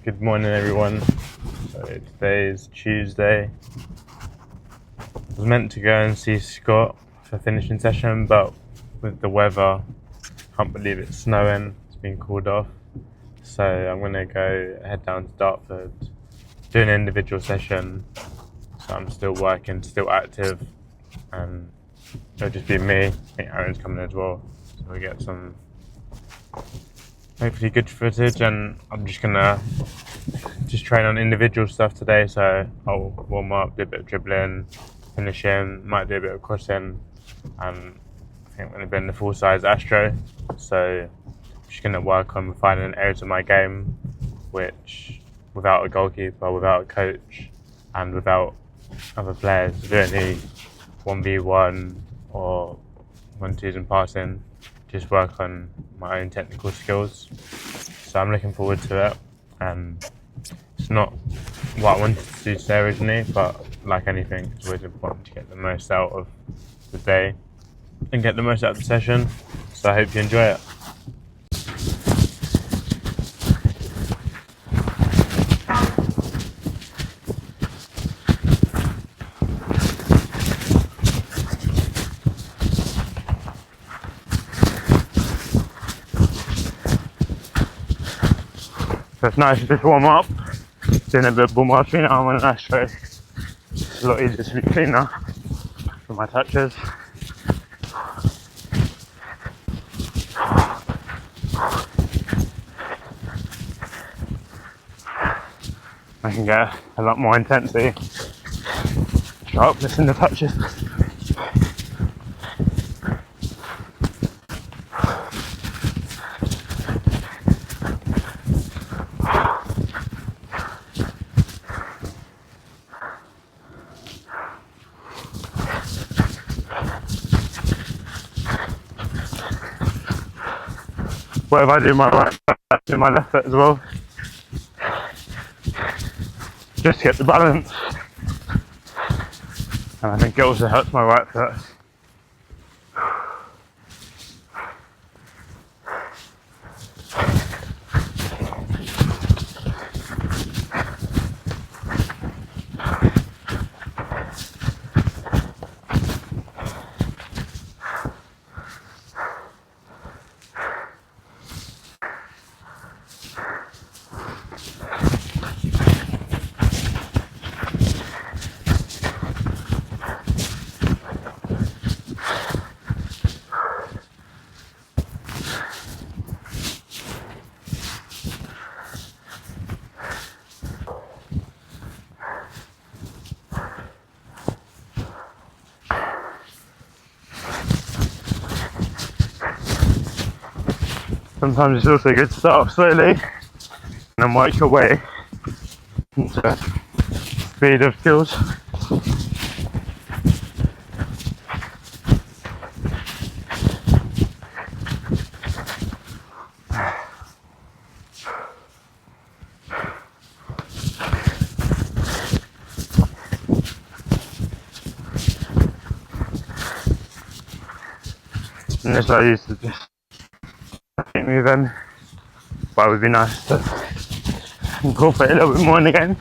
Good morning, everyone. So today is Tuesday. I was meant to go and see Scott for finishing session, but with the weather, can't believe it's snowing. It's been called off. So I'm gonna head down to Dartford, do an individual session. So I'm still working, still active, and it'll just be me. I think Aaron's coming as well, so we'll get some hopefully good footage. And I'm just gonna train on individual stuff today, so I'll warm up, do a bit of dribbling, finishing, might do a bit of crossing, and I think I'm going to be in the full size Astro, so I'm just going to work on finding areas of my game which, without a goalkeeper, without a coach, and without other players doing any 1v1 or 1-2s and passing, just work on my own technical skills. So I'm looking forward to it, and it's not what I wanted to do today originally, but like anything, it's always important to get the most out of the day and get the most out of the session. So I hope you enjoy it. So it's nice to just warm up, doing a bit of ball marching. I'm on an Astro. It's a lot easier to be cleaner for my touches. I can get a lot more intensity, sharpness in the touches. What if I do my right foot, I do my left foot as well? Just to get the balance. And I think it also helps my right foot. Sometimes it's also good to start off slowly and then work your way into speed of skills. And this I used to just move in, but it would be nice to incorporate a little bit more in the game.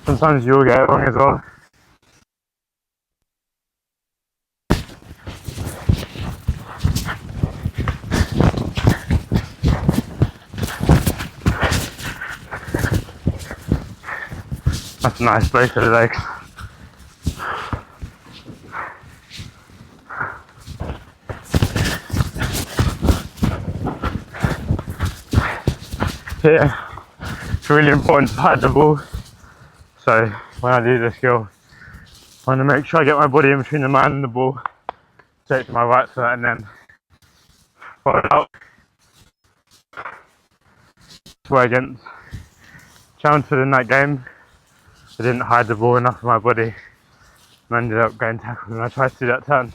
Sometimes you'll get it wrong as well. That's a nice place for the legs. Here, it's really important to hide the ball. So when I do this skill, I want to make sure I get my body in between the man and the ball, take to my right foot and then follow it up. Swear against challenged in that game. I didn't hide the ball enough with my body and ended up getting tackled when I tried to do that turn.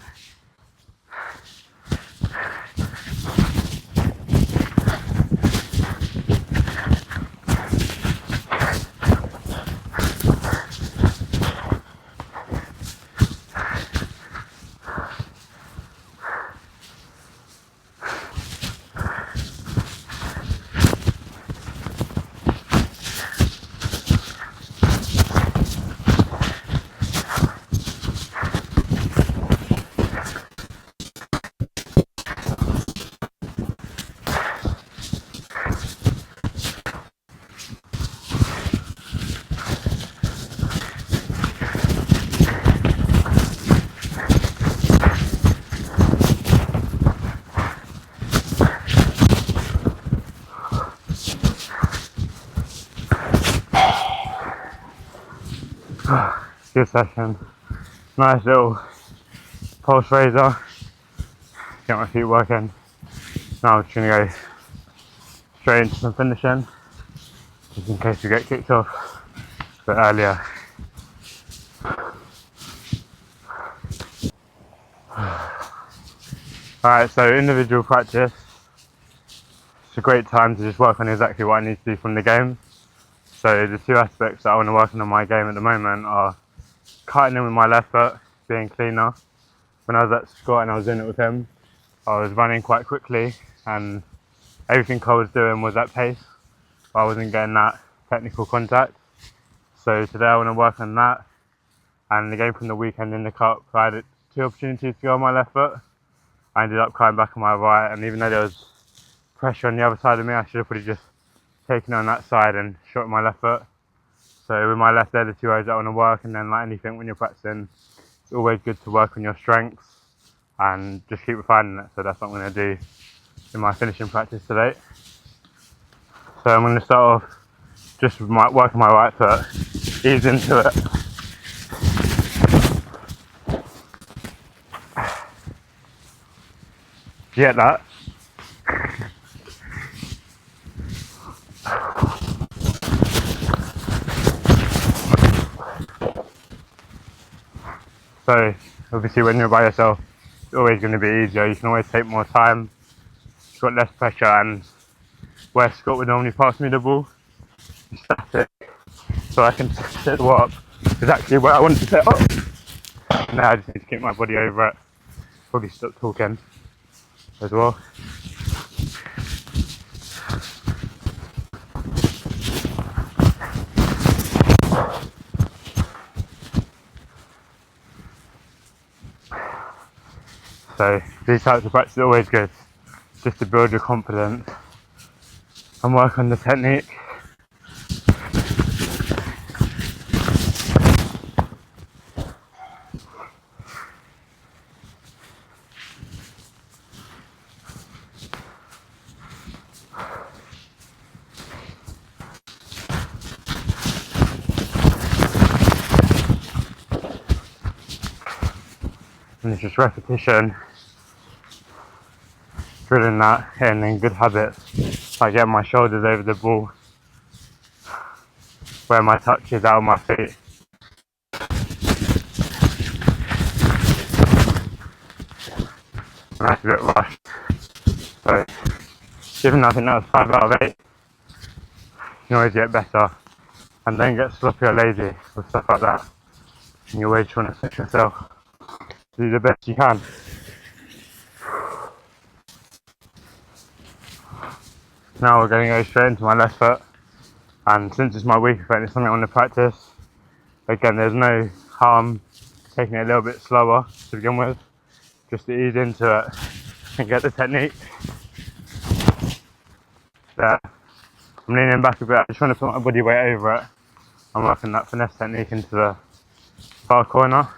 Good session. Nice little pulse raiser. Get my feet working. Now I'm just gonna go straight into some finishing, just in case we get kicked off a bit earlier. Alright, so individual practice. It's a great time to just work on exactly what I need to do from the game. So the two aspects that I want to work on my game at the moment are cutting in with my left foot, being cleaner. When I was at Scott and I was doing it with him, I was running quite quickly and everything I was doing was at pace, but I wasn't getting that technical contact. So today I want to work on that. And the game from the weekend in the cup, I had 2 opportunities to go on my left foot. I ended up coming back on my right, and even though there was pressure on the other side of me, I should have probably just taken on that side and shot with my left foot. So with my left, they're the 2 areas I want to work, and then like anything when you're practicing, it's always good to work on your strengths and just keep refining it. So that's what I'm going to do in my finishing practice today. So I'm going to start off just with working my right foot, ease into it. Get that? So obviously when you're by yourself, it's always going to be easier. You can always take more time. You've got less pressure, and where Scott would normally pass me the ball, you static, so I can set the ball up exactly where I want to set up. Now I just need to keep my body over it. Probably stop talking as well. So these types of practice are always good, just to build your confidence and work on the technique. And it's just repetition, drilling that in, and good habits like getting my shoulders over the ball, where my touch is out of my feet. And that's a bit rushed. So given I think that was 5 out of 8, you can always get better and don't get sloppy or lazy with stuff like that. And you always want to push yourself to do the best you can. Now we're going to go straight into my left foot, and since it's my weaker foot, it's something I want to practice. Again, there's no harm taking it a little bit slower to begin with, just to ease into it and get the technique. There. I'm leaning back a bit, I'm just trying to put my body weight over it. I'm working that finesse technique into the far corner.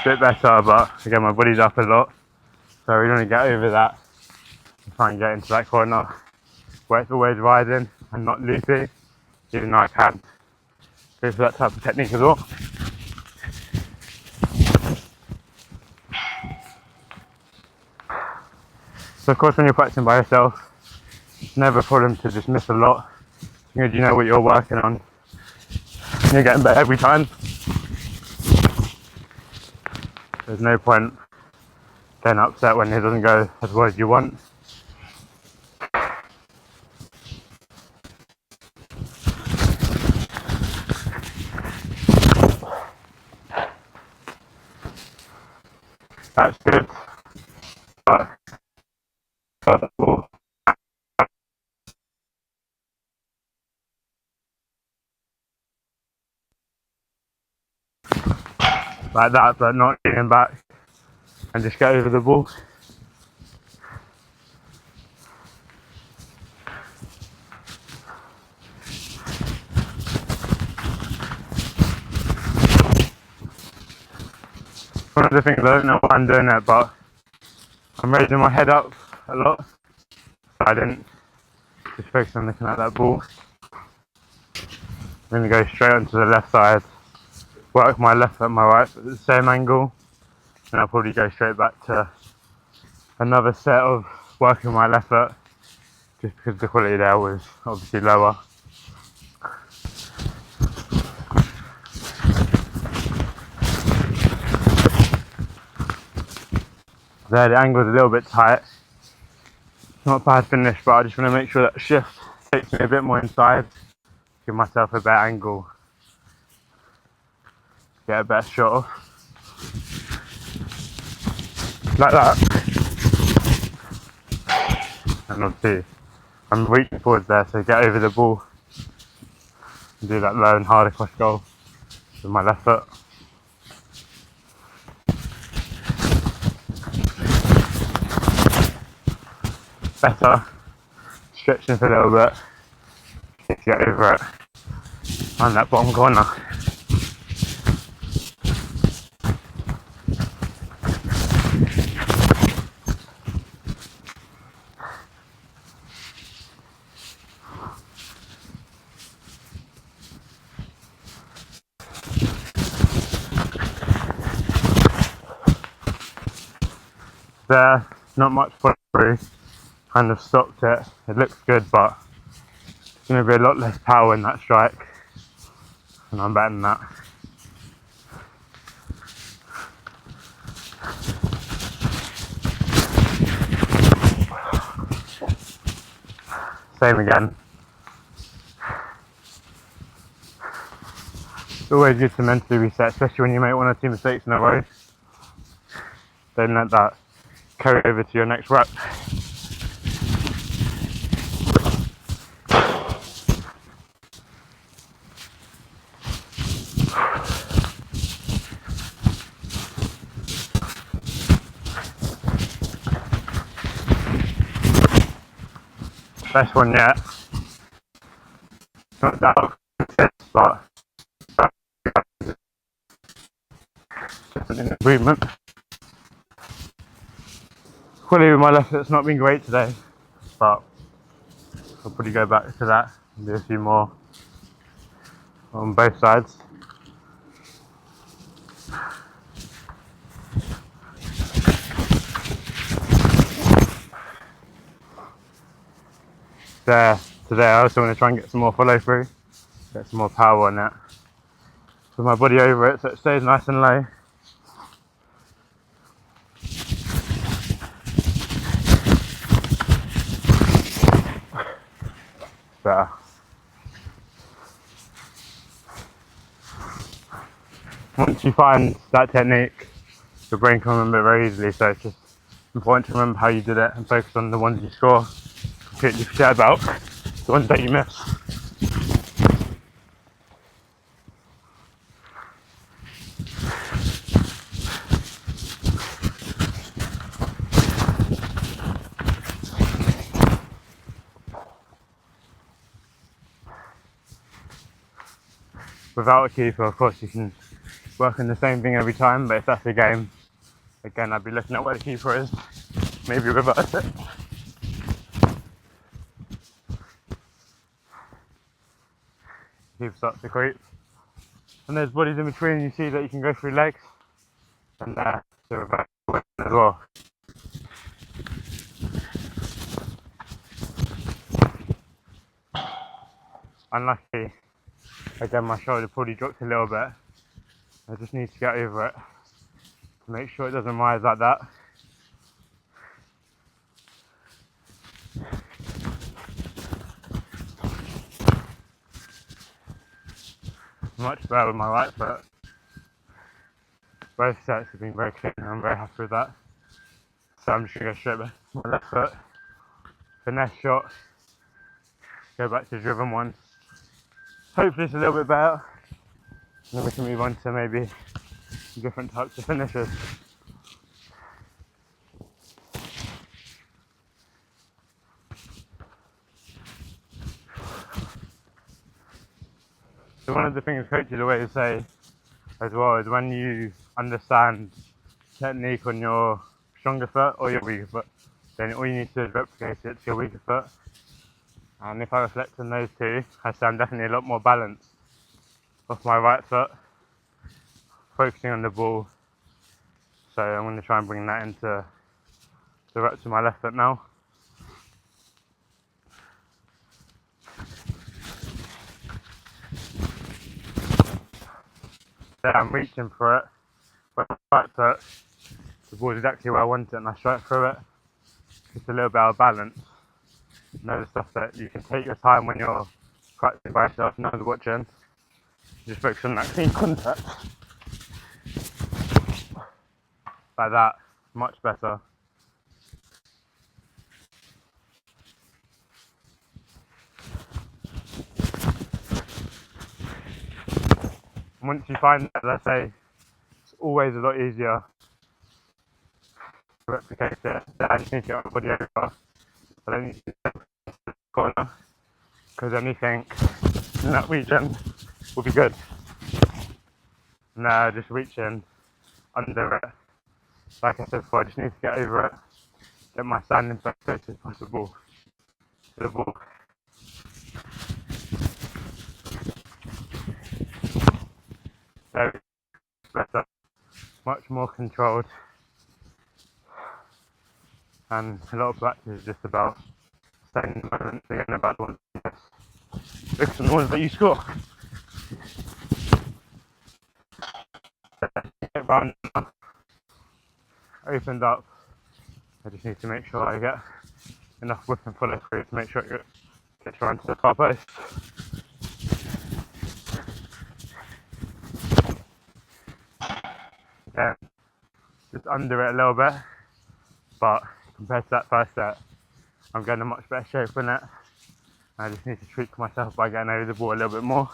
Bit better, but again my body's up a lot, so we want to get over that and try and get into that corner where it's always riding and not loopy, even though I can go for that type of technique as well. So of course when you're practicing by yourself, it's never a problem to just miss a lot. You know what you're working on. You're getting better every time. There's no point getting upset when it doesn't go as well as you want. That's good. Like that, but not getting back and just get over the ball. One of the things, I don't know why I'm doing it, but I'm raising my head up a lot. So I didn't just focus on looking at that ball. I'm going to go straight onto the left side, work my left foot and my right foot at the same angle, and I'll probably go straight back to another set of working my left foot, just because the quality there was obviously lower. There, the angle's a little bit tight. Not a bad finish, but I just want to make sure that shift takes me a bit more inside, give myself a better angle, get a better shot off. Like that. And obviously, I'm reaching forwards there, so get over the ball and do that low and hard across goal with my left foot. Better, stretching for a little bit, to get over it on that bottom corner. There, not much follow through, kind of stopped it. It looks good, but there's going to be a lot less power in that strike, and I'm betting that. Same again. It's always good to mentally reset, especially when you make one or two mistakes in a row. Don't let that carry over to your next rep. Best one yet. Not that but definitely an improvement. Quality with my left foot's not been great today, but I'll probably go back to that and do a few more on both sides. There, today I also want to try and get some more follow through, get some more power on that. Put my body over it so it stays nice and low. Better. Once you find that technique, your brain can remember it very easily, so it's just important to remember how you did it and focus on the ones you score. Completely forget about the ones that you miss. Without a keeper, of course, you can work on the same thing every time, but if that's the game, again, I'd be looking at where the keeper is, maybe reverse it. Keeper starts to creep. And there's bodies in between, you see that you can go through legs, and the reverse as well. unlucky. Again, my shoulder probably dropped a little bit. I just need to get over it to make sure it doesn't rise like that. Much better with my right foot. Both sets have been very clean and I'm very happy with that. So I'm just going to go straight back to my left foot. Finesse shot. Go back to driven one. Hopefully it's a little bit better. And then we can move on to maybe different types of finishes. So one of the things coaches always say as well is when you understand technique on your stronger foot or your weaker foot, then all you need to do is replicate it to your weaker foot. And if I reflect on those two, I say I'm definitely a lot more balanced off my right foot, focusing on the ball. So I'm going to try and bring that into the reps with my left foot now. There, I'm reaching for it. With my right foot, the ball is exactly where I want it and I strike through it. Just a little bit of balance. You know, the stuff that you can take your time when you're practicing by yourself, no one's watching. Just focus on that clean contact. Like that, much better. And once you find that, let's say, it's always a lot easier to replicate it. I just need to get my body over. I don't need to get the corner, because anything in that region will be good. Now just reaching under it. Like I said before, I just need to get over it, get my standing back as close as possible to the ball. So better, much more controlled, and a lot of practice is just about staying in the moment, forgetting about the ones you miss, focus on the ones that you score. Round opened up. I just need to make sure I get enough whip and follow through to make sure it gets around to the far post. Yeah, just under it a little bit, but compared to that first set, I'm getting a much better shape in it. I just need to tweak myself by getting over the ball a little bit more.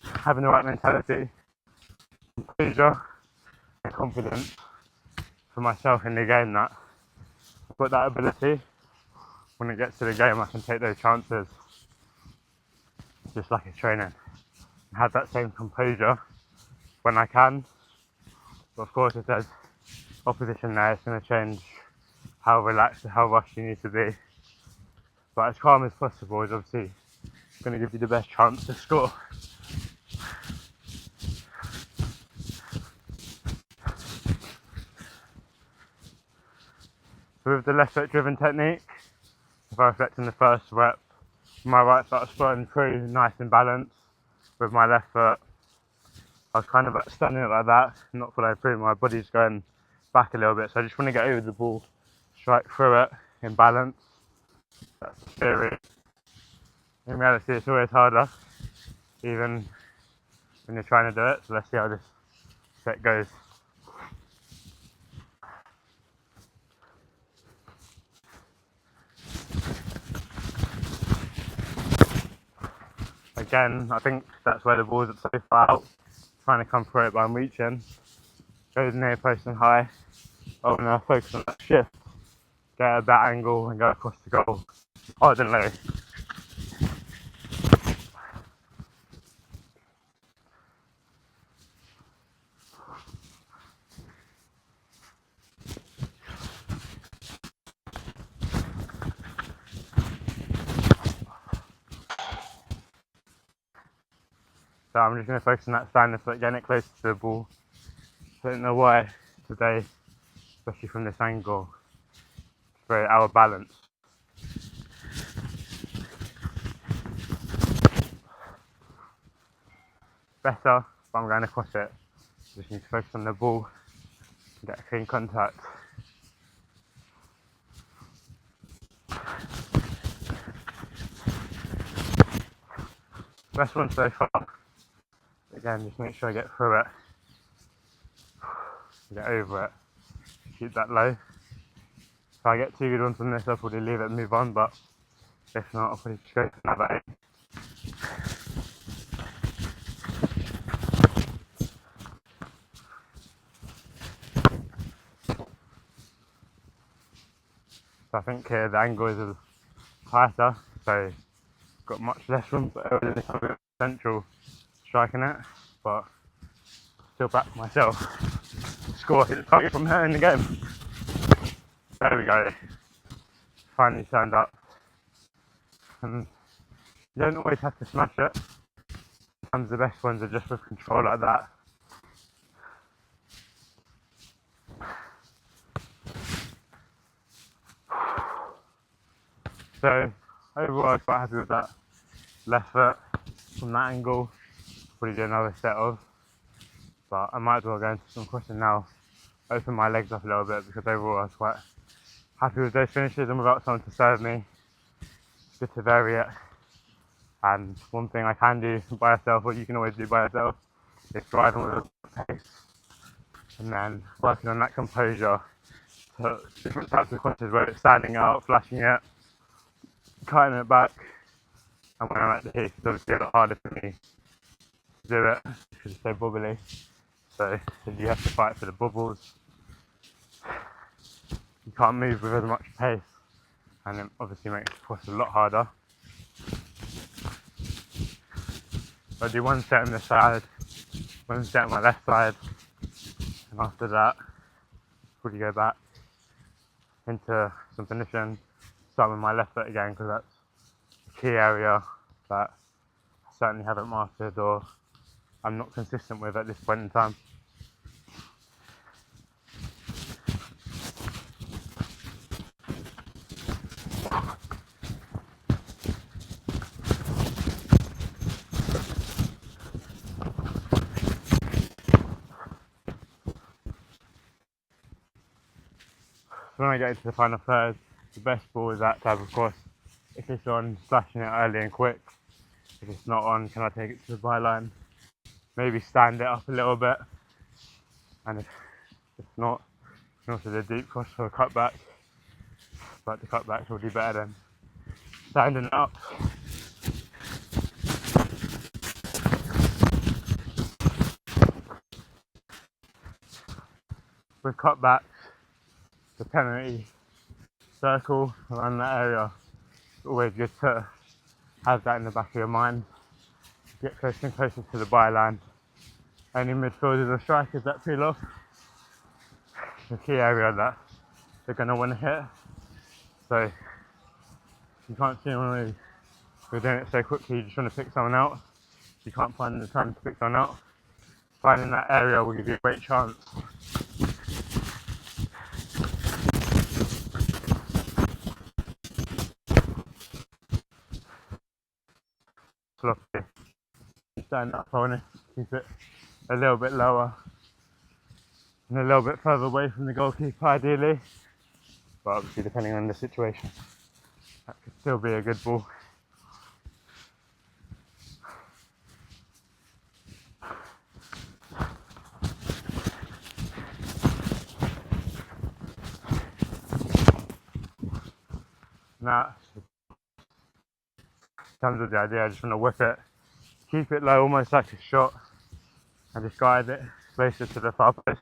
Having the right mentality, composure, and confidence for myself in the game that I've got that ability. When it gets to the game, I can take those chances, just like it's training, and have that same composure when I can. But of course, if there's opposition there, it's going to change how relaxed and how rushed you need to be. But as calm as possible is obviously going to give you the best chance to score. So with the left foot driven technique, if I reflect on the first rep, my right foot was flowing through nice and balanced. With my left foot, I was kind of like standing it like that, not following through. My body's going back a little bit, so I just want to get over the ball, strike through it in balance. That's the theory. In reality, it's always harder, even when you're trying to do it. So let's see how this set goes. Again, I think that's where the ball's at so far out, trying to come through it, but I'm reaching. Goes near post and high. I want to focus on that shift, get at that angle and go across the goal. Hard and low. So I'm just going to focus on that standing foot, getting it closer to the ball. I don't know why today, especially from this angle, very out of balance. Better, but I'm going across it. Just need to focus on the ball and get a clean contact. Best one so far. Again, just make sure I get through it, get over it, keep that low. If I get 2 good ones on this, I'll probably leave it and move on, but if not, I'll probably just go for another 8. So I think here the angle is tighter, so got much less room for central striking it, but still back myself. Score, hit the target from here in the game. There we go. Finally turned up. And you don't always have to smash it. Sometimes the best ones are just with control like that. So overall I was quite happy with that left foot from that angle. Probably do another set of, but I might as well go into some crossing now. Open my legs up a little bit because overall I was quite happy with those finishes, and without someone to serve me, it's good to vary it. And one thing I can do by yourself, what you can always do by yourself, is driving with a pace and then working on that composure to different types of crosses where it's standing out, flashing it, cutting it back. And when I'm at the heath, it's obviously a lot harder for me to do it because it's so bubbly. So you have to fight for the bubbles. You can't move with as much pace, and it obviously makes the cross a lot harder. So I do one set on this side, one set on my left side, and after that, probably go back into some finishing. Start with my left foot again because that's a key area that I certainly haven't mastered or I'm not consistent with at this point in time. So when I get into the final third, the best ball is that type of course. If it's on, slashing it early and quick. If it's not on, can I take it to the byline? Maybe stand it up a little bit. And if not, can also do a deep cross for a cutback. But the cutbacks will do better than standing it up. With cutbacks, the penalty circle around that area, it's always good to have that in the back of your mind. Get closer and closer to the byline. Any midfielders or strikers that peel off, the key area that they're going to want to hit. So you can't see when you're doing it so quickly, you just want to pick someone out. You can't find the time to pick someone out. Finding that area will give you a great chance. Sloppy. Stand up on it, keep it a little bit lower and a little bit further away from the goalkeeper ideally, but obviously depending on the situation that could still be a good ball. Now, in terms of the idea, I just want to whip it, keep it low, almost like a shot, and just guide it closer to the far post.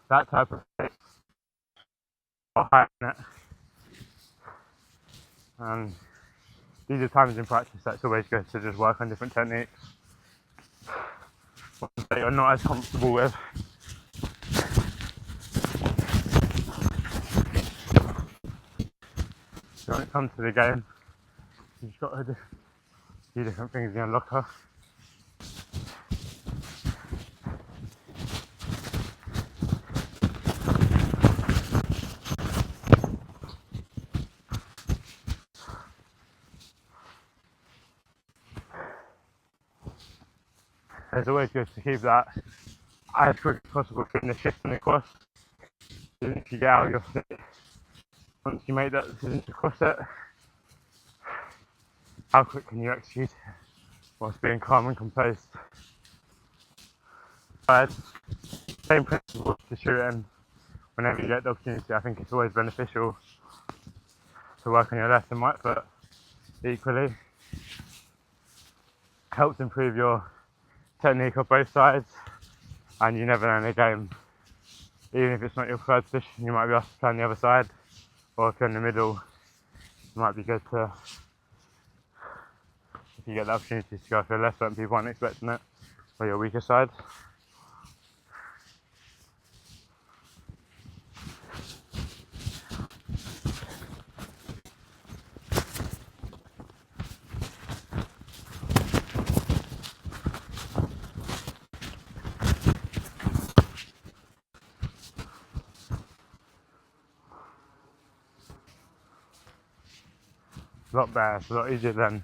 That type of thing, or high net. And these are times in practice that's always good to just work on different techniques that you're not as comfortable with. So when it comes to the game, you've just got to do a few different things in your locker. it's always good to keep that as quick as possible between the shift and the cross. Even if you get out of your sit, once you make that decision to cross it, how quick can you execute whilst being calm and composed? But same principle to shooting. Whenever you get the opportunity, I think it's always beneficial to work on your left and right foot equally. Helps improve your technique on both sides, and you never know in a game, even if it's not your preferred position, you might be asked to play on the other side, or if you're in the middle, it might be good to, if you get the opportunity to go for your left foot and people aren't expecting it, or your weaker side. A lot better, it's a lot easier than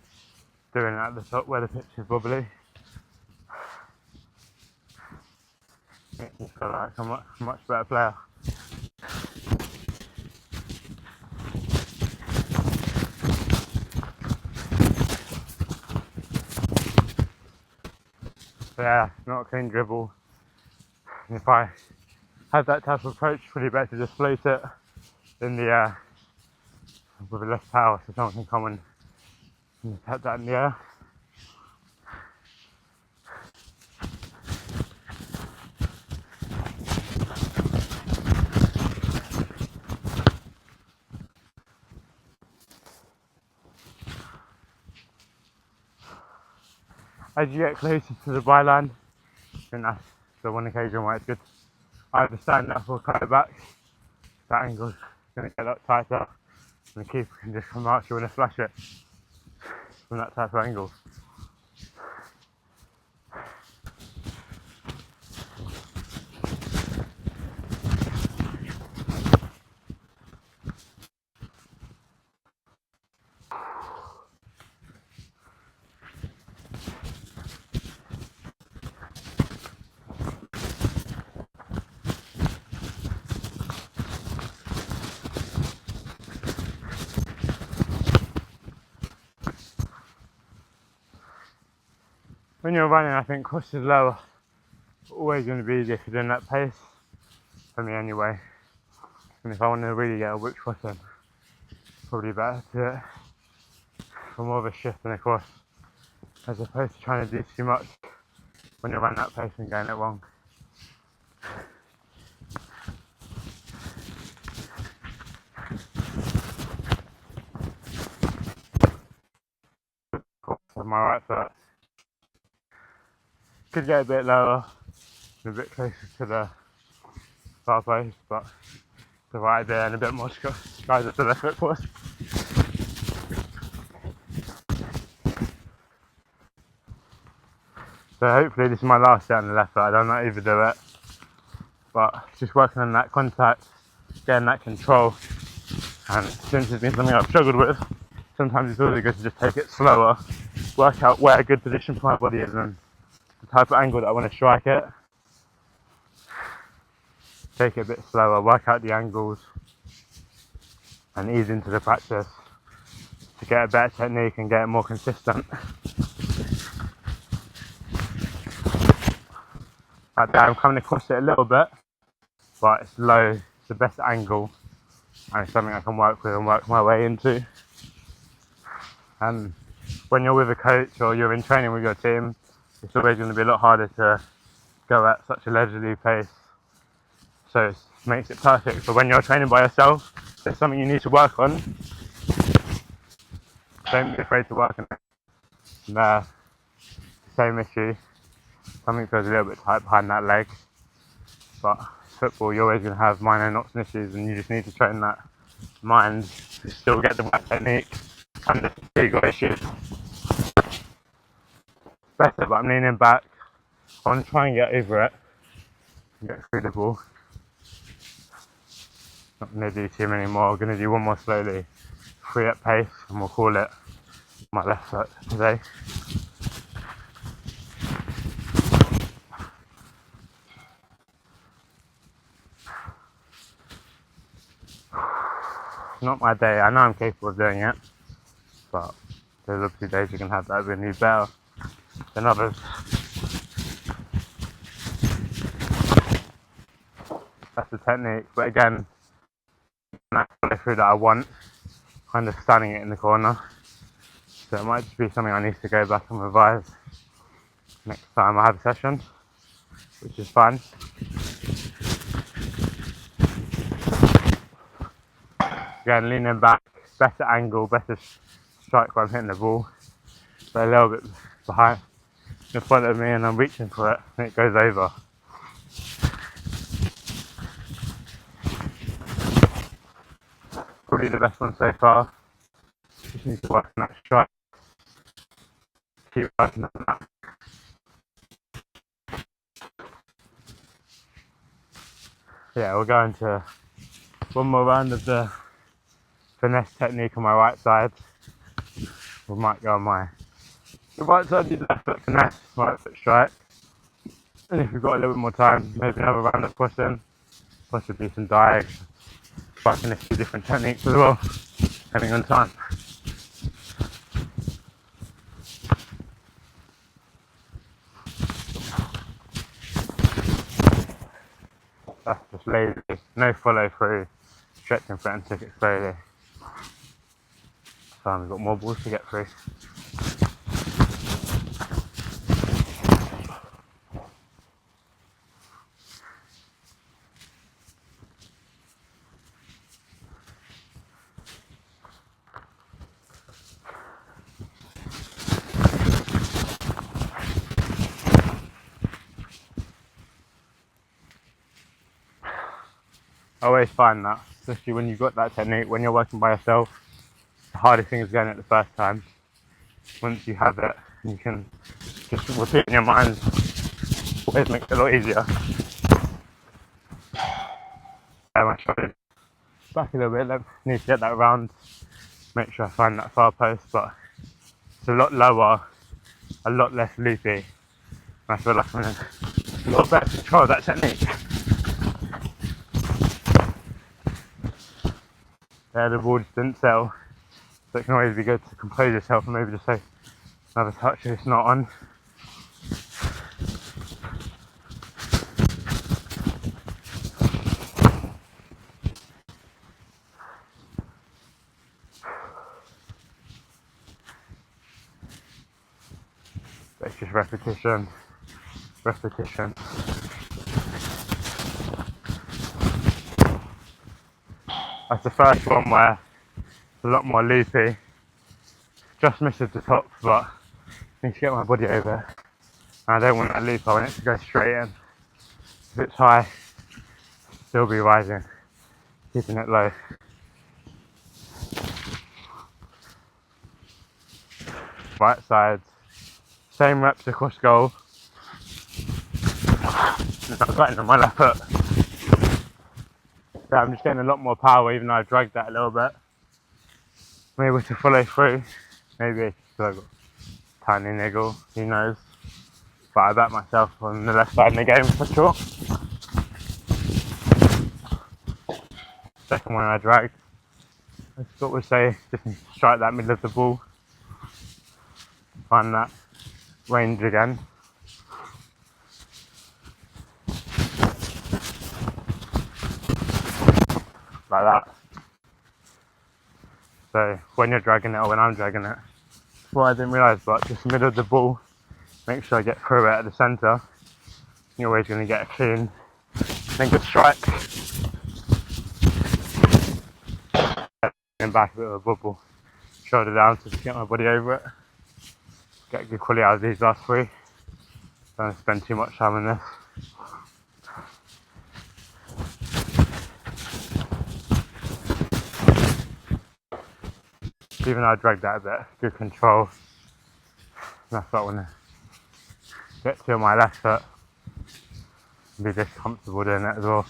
doing it at the top where the pitch is wobbly. Makes me feel like I'm a much better player. But yeah, not a clean dribble. And if I had that type of approach, probably better to just float it in the air with a less power, so someone can come and tap that in the air. As you get closer to the byline, I think that's the one occasion where it's good either stand up or cut it back. That angle's going to get a lot tighter, and the keeper can just come out you and flash it from that type of angle. When you're running, I think cross is lower. Always going to be easier if you're doing that pace, for me anyway. And if I want to really get a whip cross in, probably better to do it for more of a shift than a cross, as opposed to trying to do too much when you're running that pace and getting it wrong. With my right foot. Could get a bit lower, and a bit closer to the far post, but the right there and a bit more guys at the left foot for us. So hopefully this is my last set on the left foot. I don't know overdo it, but just working on that contact, getting that control, and since it's been something I've struggled with, sometimes it's really good to just take it slower, work out where a good position for my body is and the type of angle that I want to strike it. Take it a bit slower, work out the angles, and ease into the practice to get a better technique and get it more consistent. Like that, I'm coming across it a little bit, but it's low, it's the best angle, and it's something I can work with and work my way into. And when you're with a coach or you're in training with your team, it's always going to be a lot harder to go at such a leisurely pace. So it makes it perfect. But when you're training by yourself, there's something you need to work on. Don't be afraid to work on it. And, same issue. Something feels a little bit tight behind that leg. But football, you're always going to have minor knocks and issues, and you just need to train that mind to still get the right technique and the ego issues. Better, but I'm leaning back. I want to try and get over it and get through the ball. Not going to do too many more. I'm going to do one more slowly, free at pace, and we'll call it my left foot today. not my day. I know I'm capable of doing it, but there's obviously days you can have that really better than others. That's the technique, but again, that follow through that I want, kind of standing it in the corner. So it might just be something I need to go back and revise next time I have a session, which is fun. Again, leaning back, better angle, better strike when I'm hitting the ball, but a little bit behind in front of me and I'm reaching for it and it goes over. Probably the best one so far. Just need to work on that strike. Keep working on that. Yeah, we'll go into one more round of the finesse technique on my right side. We might go on my right side, do left foot finesse, right foot strike. And if we've got a little bit more time, maybe another round of pushing, possibly some dives, fucking a few different techniques as well, depending on time. That's just lazy, no follow through, stretching front and took it slowly. So we've got more balls to get through. I always find that, especially when you've got that technique, when you're working by yourself, the hardest thing is getting it the first time. Once you have it, you can just repeat in your mind, always makes it a lot easier. My shoulders back a little bit, need to get that round, make sure I find that far post, but it's a lot lower, a lot less loopy, and I feel like I'm in a lot better control of that technique. Yeah, the ball just didn't settle, so it can always be good to compose yourself and maybe just say another touch if it's not on. But it's just repetition, repetition. That's the first one where it's a lot more loopy. Just misses the top, but I need to get my body over it. And I don't want that loop, I want it to go straight in. If it's high, still be rising, keeping it low. Right side, same reps across goal. Not getting on my left foot. Yeah, I'm just getting a lot more power even though I dragged that a little bit. I'm able to follow through. Maybe it's because I've got a tiny niggle, who knows. But I back myself on the left side in the game for sure. Second one I dragged. I thought we'd say just strike that middle of the ball. Find that range again. Like that. So when you're dragging it or when I'm dragging it, that's what I didn't realise, but just middle of the ball, make sure I get through it at the centre. You're always going to get a clean and good strike. And back a bit of a bubble, shoulder down to get my body over it. Get good quality out of these last three. Don't spend too much time on this. Even though I dragged that a bit, good control. That's what I want to get to on my left foot. Be just comfortable doing it as well.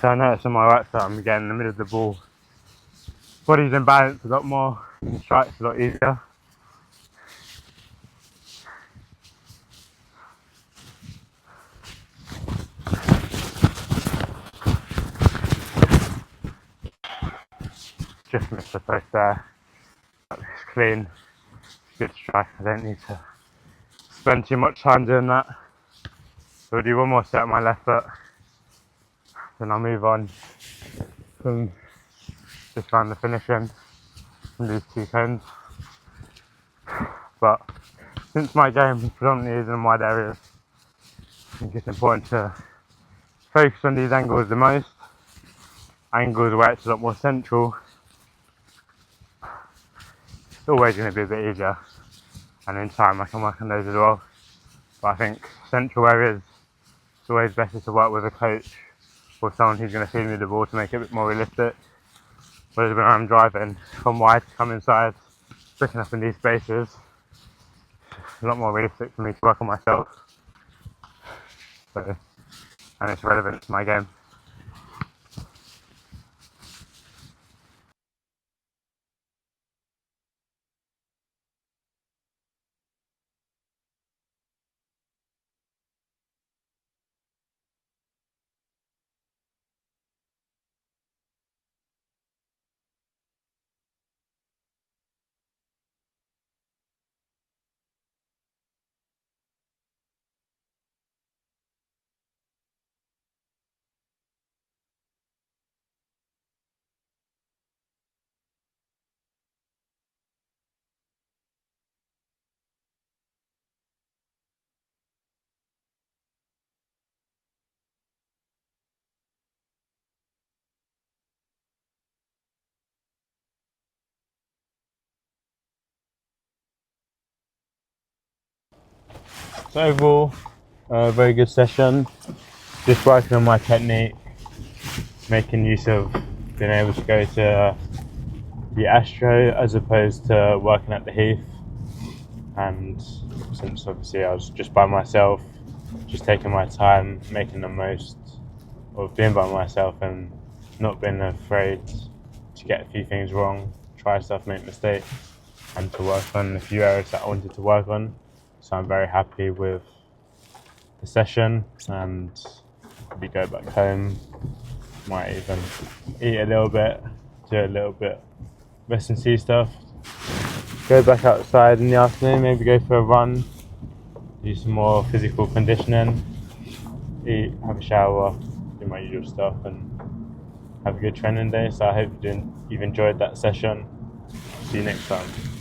So I notice on my right side I'm getting in the middle of the ball. Body's in balance a lot more, and strike's a lot easier. just missed the post there. But it's clean, good strike. I don't need to spend too much time doing that. So I'll do one more set on my left foot, then I'll move on from just around the finishing from these 2 cones. But since my game predominantly is in wide areas, I think it's important to focus on these angles the most. Angles where it's a lot more central, it's always going to be a bit easier, and in time I can work on those as well. But I think central areas, it's always better to work with a coach or someone who's going to feed me the ball to make it a bit more realistic. Whereas when I'm driving from wide to come inside, picking up in these spaces, it's a lot more realistic for me to work on myself. So, and it's relevant to my game. So overall, a very good session. Just working on my technique, making use of being able to go to the Astro as opposed to working at the Heath. And since obviously I was just by myself, just taking my time, making the most of being by myself and not being afraid to get a few things wrong, try stuff, make mistakes, and to work on a few areas that I wanted to work on. So I'm very happy with the session, and we go back home, might even eat a little bit, do a little bit rest and see stuff, go back outside in the afternoon, maybe go for a run, do some more physical conditioning, eat, have a shower, do my usual stuff, and have a good training day. So I hope you've enjoyed that session. See you next time.